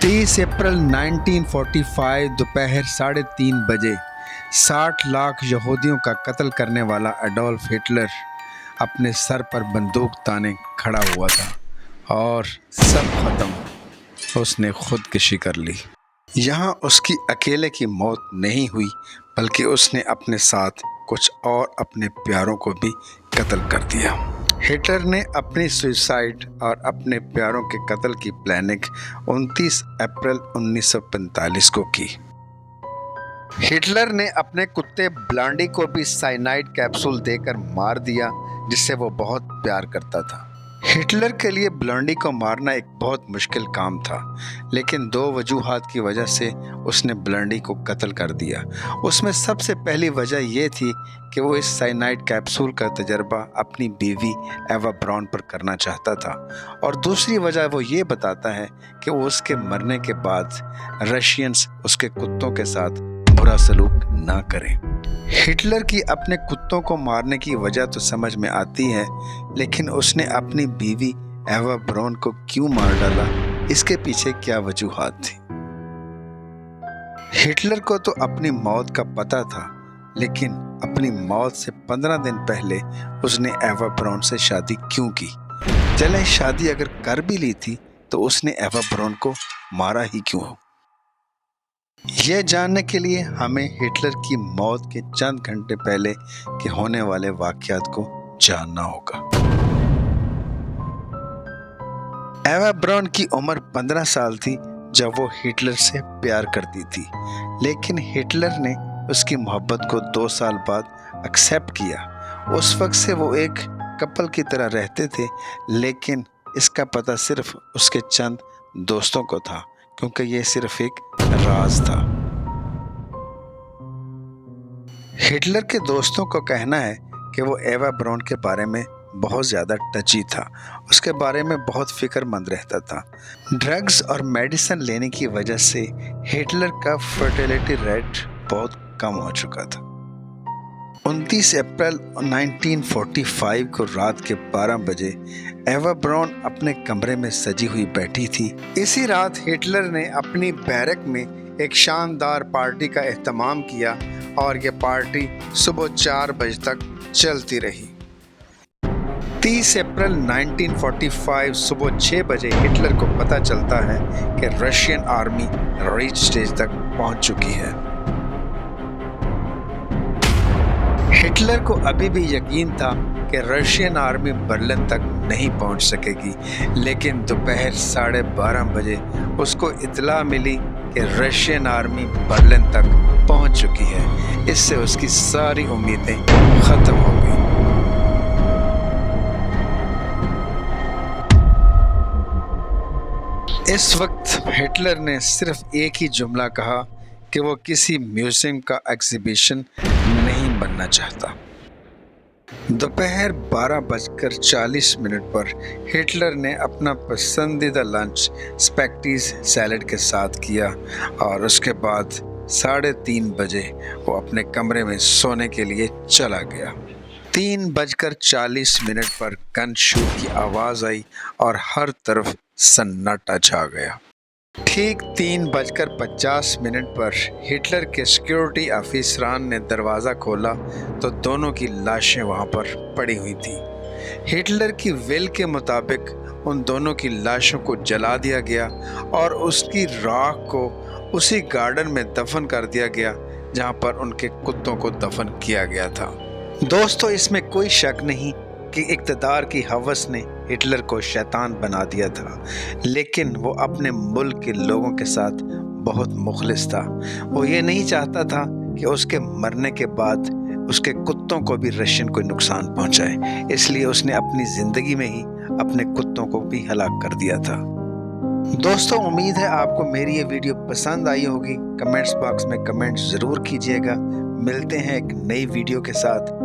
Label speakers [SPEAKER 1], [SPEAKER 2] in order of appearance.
[SPEAKER 1] 30 अप्रैल 1945 दोपहर 3:30 बजे 60 लाख यहूदियों का कत्ल करने वाला एडोल्फ हिटलर अपने सर पर बंदूक ताने खड़ा हुआ था और सब खत्म। उसने खुदकुशी कर ली। यहाँ उसकी अकेले की मौत नहीं हुई, बल्कि उसने अपने साथ कुछ और अपने प्यारों को भी कत्ल कर दिया। हिटलर ने अपनी सुसाइड और अपने प्यारों के कत्ल की प्लानिंग 29 अप्रैल 1945 को की। हिटलर ने अपने कुत्ते ब्लांडी को भी साइनाइड कैप्सूल देकर मार दिया, जिससे वो बहुत प्यार करता था। हिटलर के लिए ब्लांडी को मारना एक बहुत मुश्किल काम था, लेकिन 2 वजूहात की वजह से उसने ब्लांडी को कत्ल कर दिया। उसमें सबसे पहली वजह यह थी कि वो इस साइनाइड कैप्सूल का तजर्बा अपनी बीवी एवा ब्राउन पर करना चाहता था, और दूसरी वजह वो ये बताता है कि वो उसके मरने के बाद रशियंस उसके कुत्तों के साथ बुरा सलूक ना करें। हिटलर की अपने कुत्तों को मारने की वजह तो समझ में आती है, लेकिन उसने अपनी बीवी एवा ब्राउन को क्यों मार डाला, इसके पीछे क्या वजूहात थी। हिटलर को तो अपनी मौत का पता था, लेकिन अपनी मौत से 15 दिन पहले उसने एवा ब्राउन से शादी क्यों की। चलें, शादी अगर कर भी ली थी तो उसने एवा ब्राउन को मारा ही क्यों। यह जानने के लिए हमें हिटलर की मौत के चंद घंटे पहले के होने वाले वाकयात को जानना होगा। एवा ब्राउन की उम्र 15 साल थी जब वो हिटलर से प्यार करती थी, लेकिन हिटलर ने उसकी मोहब्बत को 2 साल बाद एक्सेप्ट किया। उस वक्त से वो एक कपल की तरह रहते थे, लेकिन इसका पता सिर्फ उसके चंद दोस्तों को था, क्योंकि ये सिर्फ एक राज था। हिटलर के दोस्तों को कहना है कि वो एवा ब्राउन के बारे में बहुत ज़्यादा टची था, उसके बारे में बहुत फिक्रमंद रहता था। ड्रग्स और मेडिसिन लेने की वजह से हिटलर का फर्टिलिटी रेट बहुत कम हो चुका था। 29 अप्रैल 1945 को रात के 12 बजे एवा ब्राउन अपने कमरे में सजी हुई बैठी थी। इसी रात हिटलर ने अपनी बैरक में एक शानदार पार्टी का एहतमाम किया और ये पार्टी सुबह 4 बजे तक चलती रही। 30 अप्रैल 1945 सुबह 6 बजे हिटलर को पता चलता है कि रशियन आर्मी रीच स्टेज तक पहुंच चुकी है। हिटलर को अभी भी यकीन था कि रशियन आर्मी बर्लिन तक नहीं पहुंच सकेगी, लेकिन दोपहर 12:30 बजे उसको इत्तला मिली कि रशियन आर्मी बर्लिन तक पहुंच चुकी है। इससे उसकी सारी उम्मीदें खत्म हो गई। इस वक्त हिटलर ने सिर्फ एक ही जुमला कहा कि वो किसी म्यूजियम का एग्जीबिशन नहीं बनना चाहता। दोपहर 12:40 पर हिटलर ने अपना पसंदीदा लंच स्पैगेटी सैलेड के साथ किया, और उसके बाद 3:30 बजे वो अपने कमरे में सोने के लिए चला गया। 3:40 पर गन शूट की आवाज़ आई और हर तरफ सन्नाटा छा गया। ठीक 3:50 पर हिटलर के सिक्योरिटी ऑफिसरान ने दरवाज़ा खोला तो दोनों की लाशें वहाँ पर पड़ी हुई थी। हिटलर की विल के मुताबिक उन दोनों की लाशों को जला दिया गया और उसकी राख को उसी गार्डन में दफन कर दिया गया जहाँ पर उनके कुत्तों को दफन किया गया था। दोस्तों, इसमें कोई शक नहीं कि इक़्तिदार की हवस ने हिटलर को शैतान बना दिया था, लेकिन वो अपने मुल्क के लोगों के साथ बहुत मुखलिस था। वो ये नहीं चाहता था कि उसके मरने के बाद उसके कुत्तों को भी रशियन को नुकसान पहुंचाए, इसलिए उसने अपनी ज़िंदगी में ही अपने कुत्तों को भी हलाक कर दिया था। दोस्तों, उम्मीद है आपको मेरी ये वीडियो पसंद आई होगी। कमेंट्स बॉक्स में कमेंट ज़रूर कीजिएगा। मिलते हैं एक नई वीडियो के साथ।